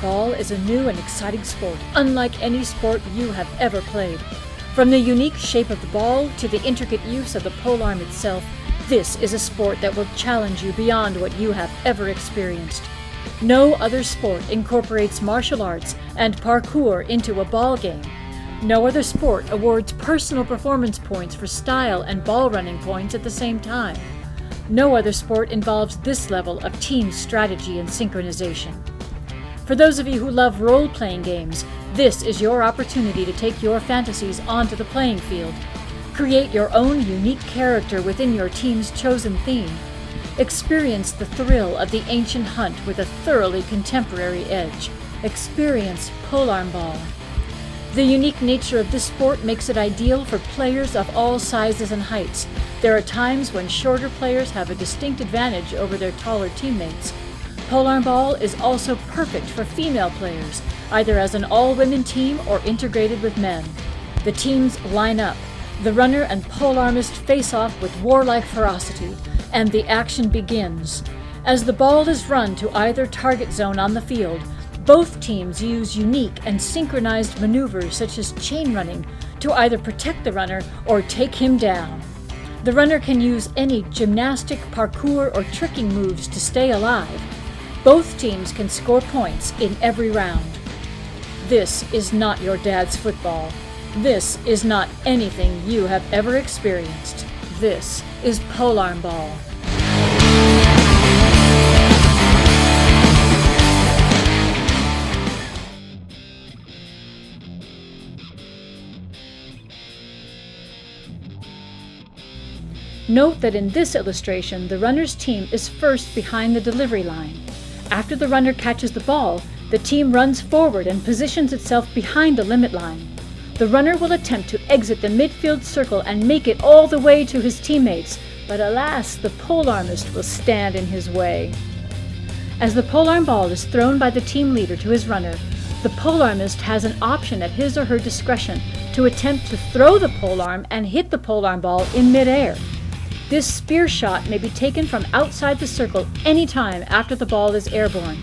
Polearmball is a new and exciting sport, unlike any sport you have ever played. From the unique shape of the ball to the intricate use of the polearm itself, this is a sport that will challenge you beyond what you have ever experienced. No other sport incorporates martial arts and parkour into a ball game. No other sport awards personal performance points for style and ball running points at the same time. No other sport involves this level of team strategy and synchronization. For those of you who love role-playing games, this is your opportunity to take your fantasies onto the playing field. Create your own unique character within your team's chosen theme. Experience the thrill of the ancient hunt with a thoroughly contemporary edge. Experience Polearmball. The unique nature of this sport makes it ideal for players of all sizes and heights. There are times when shorter players have a distinct advantage over their taller teammates. Polearmball is also perfect for female players, either as an all-women team or integrated with men. The teams line up. The runner and polearmist face off with warlike ferocity, and the action begins. As the ball is run to either target zone on the field, both teams use unique and synchronized maneuvers such as chain running to either protect the runner or take him down. The runner can use any gymnastic, parkour, or tricking moves to stay alive. Both teams can score points in every round. This is not your dad's football. This is not anything you have ever experienced. This is Polearmball. Note that in this illustration, the runner's team is first behind the delivery line. After the runner catches the ball, the team runs forward and positions itself behind the limit line. The runner will attempt to exit the midfield circle and make it all the way to his teammates, but alas, the polearmist will stand in his way. As the polearm ball is thrown by the team leader to his runner, the polearmist has an option at his or her discretion to attempt to throw the polearm and hit the polearm ball in midair. This spear shot may be taken from outside the circle any time after the ball is airborne.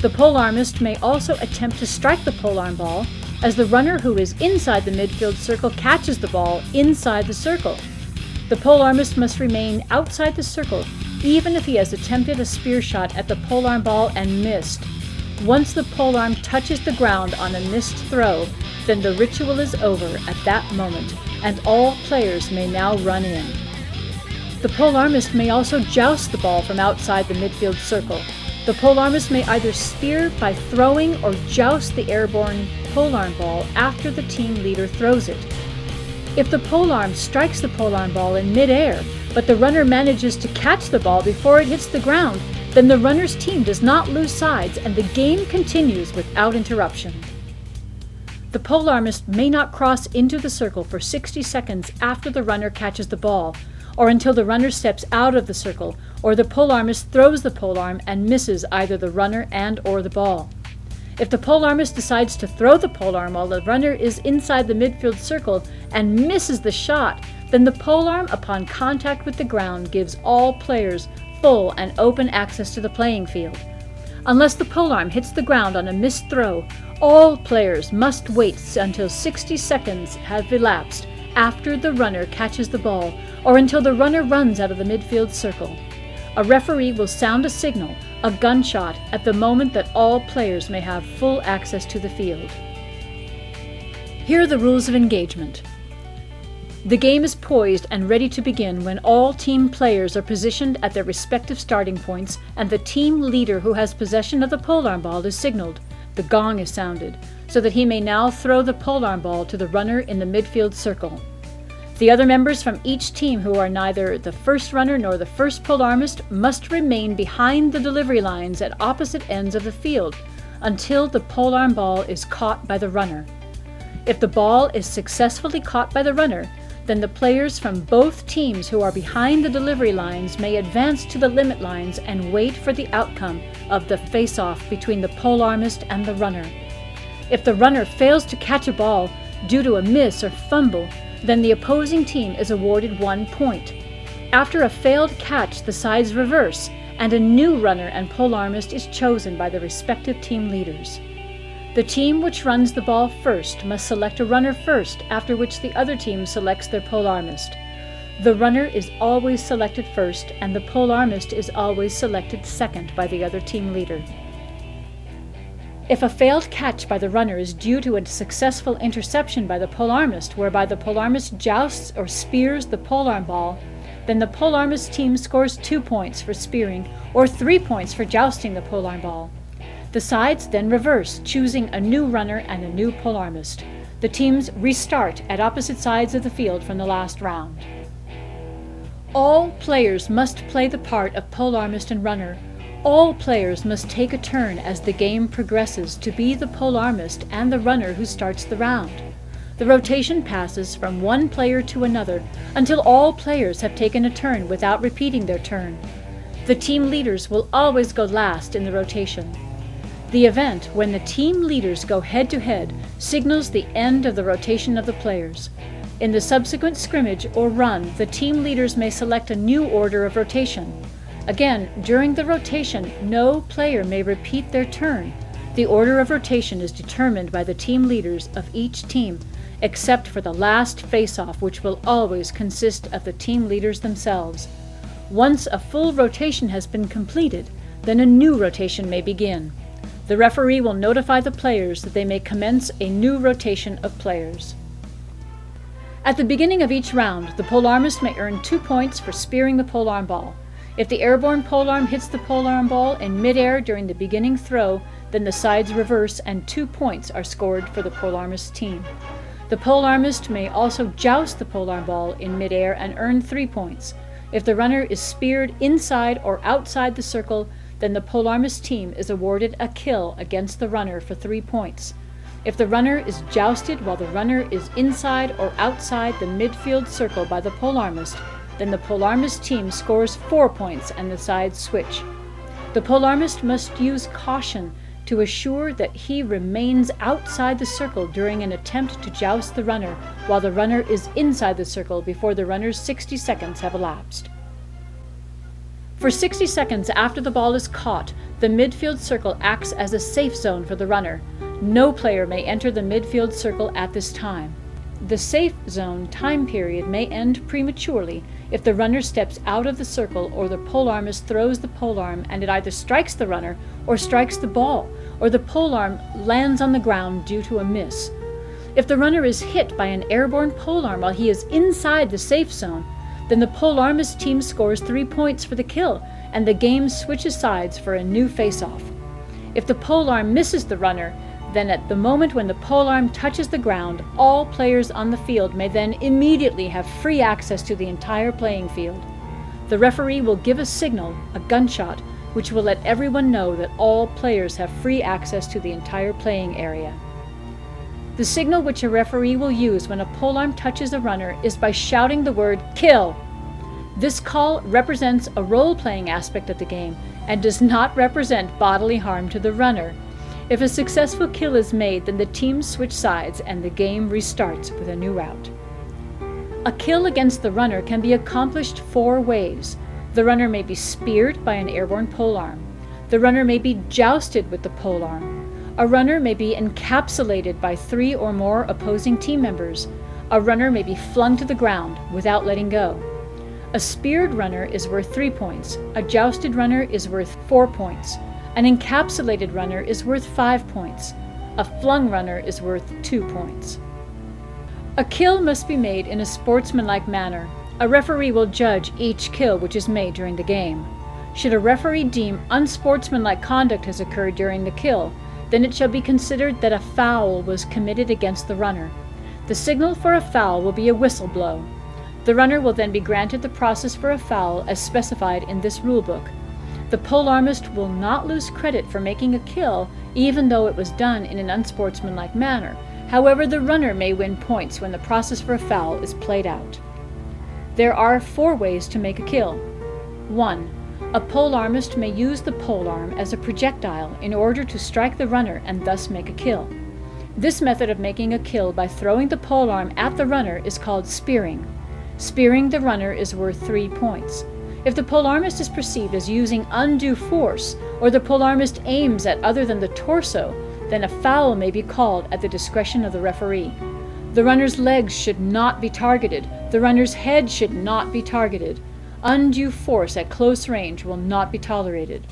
The polearmist may also attempt to strike the polearm ball as the runner who is inside the midfield circle catches the ball inside the circle. The polearmist must remain outside the circle even if he has attempted a spear shot at the polearm ball and missed. Once the polearm touches the ground on a missed throw, then the ritual is over at that moment and all players may now run in. The polearmist may also joust the ball from outside the midfield circle. The polearmist may either spear by throwing or joust the airborne polearm ball after the team leader throws it. If the polearm strikes the polearm ball in midair, but the runner manages to catch the ball before it hits the ground, then the runner's team does not lose sides and the game continues without interruption. The polearmist may not cross into the circle for 60 seconds after the runner catches the ball, or until the runner steps out of the circle, or the polearmist throws the polearm and misses either the runner and or the ball. If the polearmist decides to throw the polearm while the runner is inside the midfield circle and misses the shot, then the polearm upon contact with the ground gives all players full and open access to the playing field. Unless the polearm hits the ground on a missed throw, all players must wait until 60 seconds have elapsed after the runner catches the ball or until the runner runs out of the midfield circle. A referee will sound a signal, a gunshot, at the moment that all players may have full access to the field. Here are the rules of engagement. The game is poised and ready to begin when all team players are positioned at their respective starting points and the team leader who has possession of the polearm ball is signaled. The gong is sounded, so that he may now throw the polearm ball to the runner in the midfield circle. The other members from each team who are neither the first runner nor the first polearmist must remain behind the delivery lines at opposite ends of the field until the polearm ball is caught by the runner. If the ball is successfully caught by the runner, then the players from both teams who are behind the delivery lines may advance to the limit lines and wait for the outcome of the face-off between the polearmist and the runner. If the runner fails to catch a ball due to a miss or fumble, then the opposing team is awarded 1 point. After a failed catch, the sides reverse, and a new runner and polearmist is chosen by the respective team leaders. The team which runs the ball first must select a runner first, after which the other team selects their polearmist. The runner is always selected first, and the polearmist is always selected second by the other team leader. If a failed catch by the runner is due to a successful interception by the polearmist, whereby the polearmist jousts or spears the polearm ball, then the polearmist team scores 2 points for spearing or 3 points for jousting the polearm ball. The sides then reverse, choosing a new runner and a new polearmist. The teams restart at opposite sides of the field from the last round. All players must play the part of polearmist and runner. All players must take a turn as the game progresses to be the polearmist and the runner who starts the round. The rotation passes from one player to another until all players have taken a turn without repeating their turn. The team leaders will always go last in the rotation. The event, when the team leaders go head-to-head, signals the end of the rotation of the players. In the subsequent scrimmage or run, the team leaders may select a new order of rotation. Again, during the rotation, no player may repeat their turn. The order of rotation is determined by the team leaders of each team, except for the last face-off, which will always consist of the team leaders themselves. Once a full rotation has been completed, then a new rotation may begin. The referee will notify the players that they may commence a new rotation of players. At the beginning of each round, the polearmist may earn 2 points for spearing the polearm ball. If the airborne polearm hits the polearm ball in midair during the beginning throw, then the sides reverse and 2 points are scored for the polearmist team. The polearmist may also joust the polearm ball in midair and earn 3 points. If the runner is speared inside or outside the circle, then the polearmist team is awarded a kill against the runner for 3 points. If the runner is jousted while the runner is inside or outside the midfield circle by the polearmist, then the polearmist team scores 4 points and the sides switch. The polearmist must use caution to assure that he remains outside the circle during an attempt to joust the runner while the runner is inside the circle before the runner's 60 seconds have elapsed. For 60 seconds after the ball is caught, the midfield circle acts as a safe zone for the runner. No player may enter the midfield circle at this time. The safe zone time period may end prematurely if the runner steps out of the circle or the polearmist throws the polearm and it either strikes the runner or strikes the ball, or the polearm lands on the ground due to a miss. If the runner is hit by an airborne polearm while he is inside the safe zone, then the polearmist team scores 3 points for the kill, and the game switches sides for a new face-off. If the polearm misses the runner, then at the moment when the polearm touches the ground, all players on the field may then immediately have free access to the entire playing field. The referee will give a signal, a gunshot, which will let everyone know that all players have free access to the entire playing area. The signal which a referee will use when a polearm touches a runner is by shouting the word "kill." This call represents a role-playing aspect of the game and does not represent bodily harm to the runner. If a successful kill is made, then the teams switch sides and the game restarts with a new route. A kill against the runner can be accomplished 4 ways. The runner may be speared by an airborne polearm. The runner may be jousted with the polearm. A runner may be encapsulated by 3 or more opposing team members. A runner may be flung to the ground without letting go. A speared runner is worth 3 points. A jousted runner is worth 4 points. An encapsulated runner is worth 5 points. A flung runner is worth 2 points. A kill must be made in a sportsmanlike manner. A referee will judge each kill which is made during the game. Should a referee deem unsportsmanlike conduct has occurred during the kill, then it shall be considered that a foul was committed against the runner. The signal for a foul will be a whistle blow. The runner will then be granted the process for a foul as specified in this rulebook. The polearmist will not lose credit for making a kill, even though it was done in an unsportsmanlike manner. However, the runner may win points when the process for a foul is played out. There are 4 ways to make a kill. 1. A polearmist may use the polearm as a projectile in order to strike the runner and thus make a kill. This method of making a kill by throwing the polearm at the runner is called spearing. Spearing the runner is worth 3 points. If the polearmist is perceived as using undue force, or the polearmist aims at other than the torso, then a foul may be called at the discretion of the referee. The runner's legs should not be targeted. The runner's head should not be targeted. Undue force at close range will not be tolerated.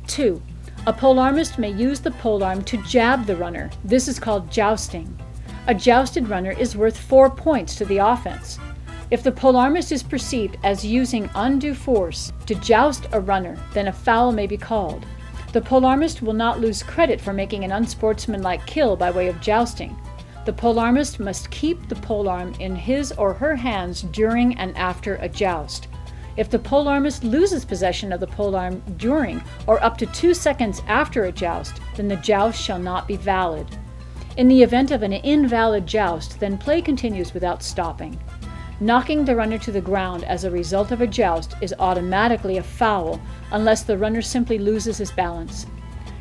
2. A polearmist may use the polearm to jab the runner. This is called jousting. A jousted runner is worth 4 points to the offense. If the polearmist is perceived as using undue force to joust a runner, then a foul may be called. The polearmist will not lose credit for making an unsportsmanlike kill by way of jousting. The polearmist must keep the polearm in his or her hands during and after a joust. If the polearmist loses possession of the polearm during or up to 2 seconds after a joust, then the joust shall not be valid. In the event of an invalid joust, then play continues without stopping. Knocking the runner to the ground as a result of a joust is automatically a foul unless the runner simply loses his balance.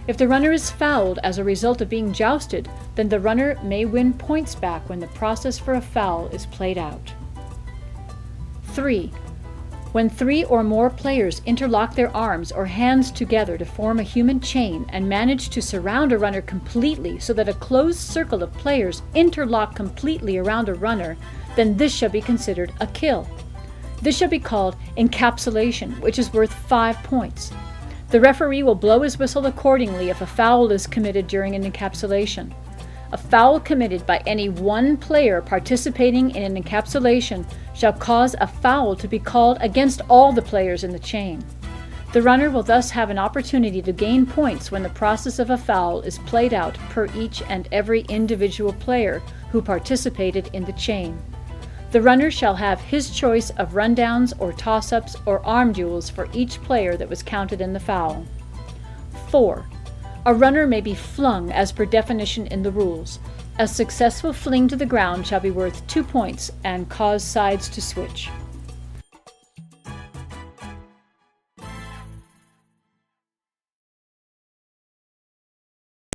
If the runner is fouled as a result of being jousted, then the runner may win points back when the process for a foul is played out. 3. When 3 or more players interlock their arms or hands together to form a human chain and manage to surround a runner completely so that a closed circle of players interlock completely around a runner, then this shall be considered a kill. This shall be called encapsulation, which is worth 5 points. The referee will blow his whistle accordingly if a foul is committed during an encapsulation. A foul committed by any one player participating in an encapsulation shall cause a foul to be called against all the players in the chain. The runner will thus have an opportunity to gain points when the process of a foul is played out per each and every individual player who participated in the chain. The runner shall have his choice of rundowns or toss-ups or arm duels for each player that was counted in the foul. 4. A runner may be flung as per definition in the rules. A successful fling to the ground shall be worth 2 points and cause sides to switch.